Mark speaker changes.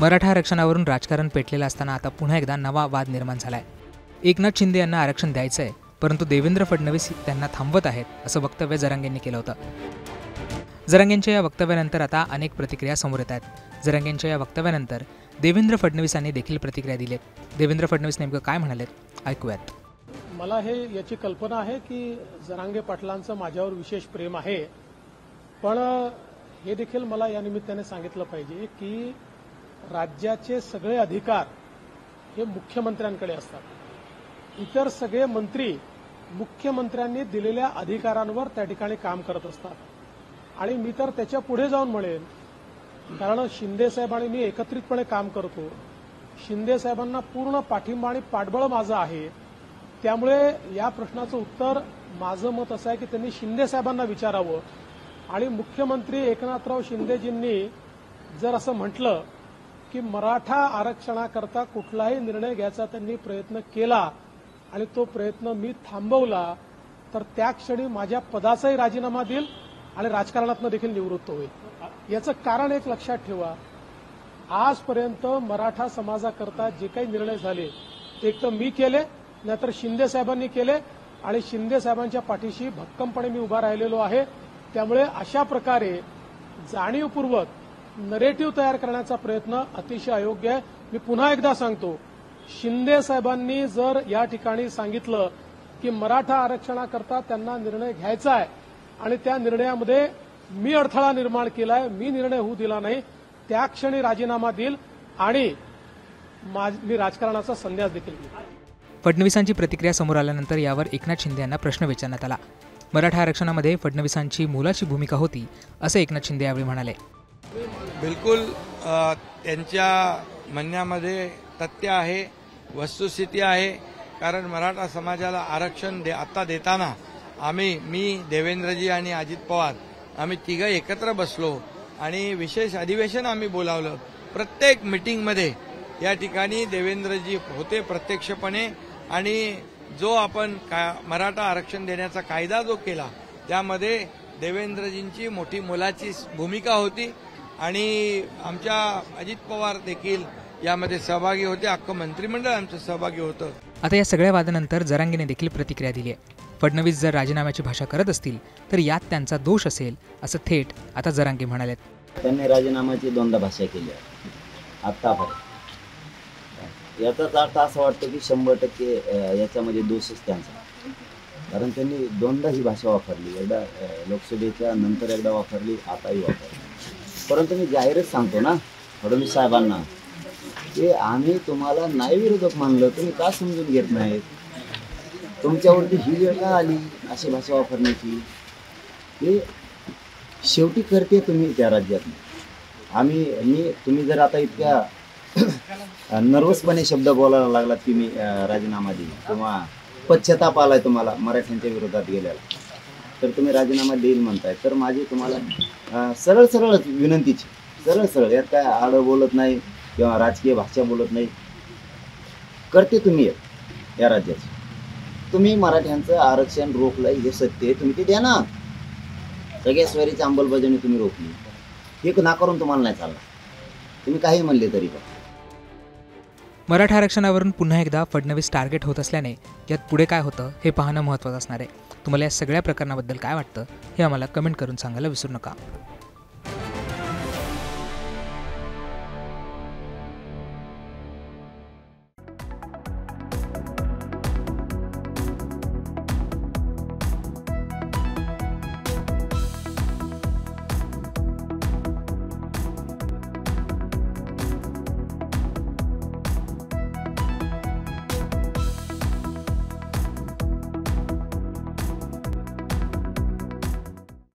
Speaker 1: मराठा आरक्षणावरून राजकारण पेटलेलं असताना आता पुन्हा एकदा नवा वाद निर्माण झालाय। एकनाथ शिंदे यांना आरक्षण द्यायचं आहे, परंतु देवेंद्र फडणवीस त्यांना थांबवत आहेत असं वक्तव्य जरांगेंनी केलं होतं। जरांगेंच्या या वक्तव्यानंतर आता अनेक प्रतिक्रिया समोर येत आहेत। जरांगेंच्या या वक्तव्यानंतर देवेंद्र फडणवीसांनी देखील प्रतिक्रिया दिली। देवेंद्र फडणवीस नेमकं काय म्हणालेत ऐकूयात।
Speaker 2: मला हे याची कल्पना आहे की जरांगे पाटलांचं माझ्यावर विशेष प्रेम आहे, पण हे देखील मला या निमित्ताने सांगितलं पाहिजे की राज्याचे सगळे अधिकार हे मुख्यमंत्र्यांकडे असतात। इतर सगळे मंत्री मुख्यमंत्र्यांनी दिलेल्या अधिकारांवर त्या ठिकाणी काम करत असतात आणि मी तर त्याच्या पुढे जाऊन म्हणेन, कारण शिंदे साहेब आणि मी एकत्रितपणे काम करतो। शिंदे साहेबांना पूर्ण पाठिंबा आणि पाठबळ माझं आहे, त्यामुळे या प्रश्नाचं उत्तर माझं मत असं आहे की त्यांनी शिंदे साहेबांना विचारावं आणि मुख्यमंत्री एकनाथराव शिंदेजींनी जर असं म्हटलं की मराठा आरक्षणाकरता कुठलाही निर्णय घ्यायचा त्यांनी प्रयत्न केला आणि तो प्रयत्न मी थांबवला, तर त्या क्षणी माझ्या पदाचाही राजीनामा देईल आणि राजकारणातून देखील निवृत्त होईल। याचं कारण एक लक्षात ठेवा, आजपर्यंत मराठा समाजाकरता जे काही निर्णय झाले ते एक तर मी केले, नाहीतर शिंदे साहेबांनी केले आणि शिंदे साहेबांच्या पाठीशी भक्कमपणे मी उभा राहिलेलो आहे। त्यामुळे अशा प्रकारे जाणीवपूर्वक नरेटिव्ह तयार करण्याचा प्रयत्न अतिशय अयोग्य आहे। मी पुन्हा एकदा सांगतो, शिंदे साहेबांनी जर या ठिकाणी सांगितलं की मराठा आरक्षणाकरता त्यांना निर्णय घ्यायचा आहे आणि त्या निर्णयामध्ये मी अडथळा निर्माण केलाय, मी निर्णय होऊ दिला नाही, त्या क्षणी राजीनामा देईल आणि मी राजकारणाचा संन्यास देखील घेईल।
Speaker 1: फडणवीसांची प्रतिक्रिया समोर आल्यानंतर यावर एकनाथ शिंदे यांना प्रश्न विचारण्यात आला। मराठा आरक्षणामध्ये फडणवीसांची मोलाची भूमिका होती असं एकनाथ शिंदे यावेळी म्हणाले।
Speaker 3: बिलकुल त्यांच्या म्हणण्यामध्ये तथ्य आहे, वस्तुस्थिती आहे। कारण मराठा समाजाला आरक्षण आता देताना मी देवेंद्रजी आणि अजित पवार आम्ही तिघं एकत्र बसलो आणि विशेष अधिवेशन आम्ही बोलावलं। प्रत्येक मीटिंगमध्ये या ठिकाणी देवेंद्रजी होते प्रत्यक्षपणे आणि जो आपण मराठा आरक्षण देण्याचा कायदा जो केला त्यामध्ये देवेंद्रजींची मोठी मोलाची भूमिका होती आणि आमच्या अजित पवार देखील यामध्ये सहभागी होते, अख्खं मंत्रिमंडळ आमचं सहभागी होतं।
Speaker 1: आता या सगळ्या वादानंतर जरांगेने देखील प्रतिक्रिया दिली आहे। फडणवीस जर राजीनाम्याची भाषा करत असतील तर यात त्यांचा दोष असेल असं थेट आता जरांगे म्हणालेत।
Speaker 4: त्यांनी राजीनाम्याची दोनदा भाषा केली आहे आतापर्यंत। याचाच अर्थ असं वाटतं की 100% याच्यामध्ये दोषच त्यांचा, कारण त्यांनी दोनदा ही भाषा वापरली, एकदा लोकसभेच्या नंतर एकदा वापरली, आताही वापरली। परंतु मी जाहीरच सांगतो ना फडणवीस साहेबांना की आम्ही तुम्हाला नाही विरोधक मानलं, तुम्ही का समजून घेत नाहीत? तुमच्यावरती ही वेळ का आली अशी भाषा वापरण्याची? हे शेवटी करते तुम्ही त्या राज्यात। तुम्ही जर आता इतक्या नर्वसपणे शब्द बोलायला लागलात की मी राजीनामा देईन किंवा पश्चाताप आलाय तुम्हाला मराठ्यांच्या विरोधात गेल्याला, तर तुम्ही राजीनामा देईल म्हणताय, तर माझी तुम्हाला सरळ विनंतीची, सरळ यात काय आडं बोलत नाही किंवा राजकीय भाषा बोलत नाही, करते तुम्ही या राज्याची। तुम्ही मराठ्यांचं आरक्षण रोखलंय हे सत्य आहे, तुम्ही ते द्या ना। सगळ्या स्वारीची अंमलबजावणी तुम्ही रोखली, हे नाकारून तुम्हाला नाही चालणार, तुम्ही काही म्हणले तरी पण।
Speaker 1: मराठा आरक्षणावरून पुन्हा एकदा फडणवीस टार्गेट होत असल्याने यात पुढे काय होतं हे पाहणं महत्त्वाचं असणार आहे। तुम्हाला या सगळ्या प्रकरणाबद्दल काय वाटतं हे आम्हाला कमेंट करून सांगायला विसरू नका।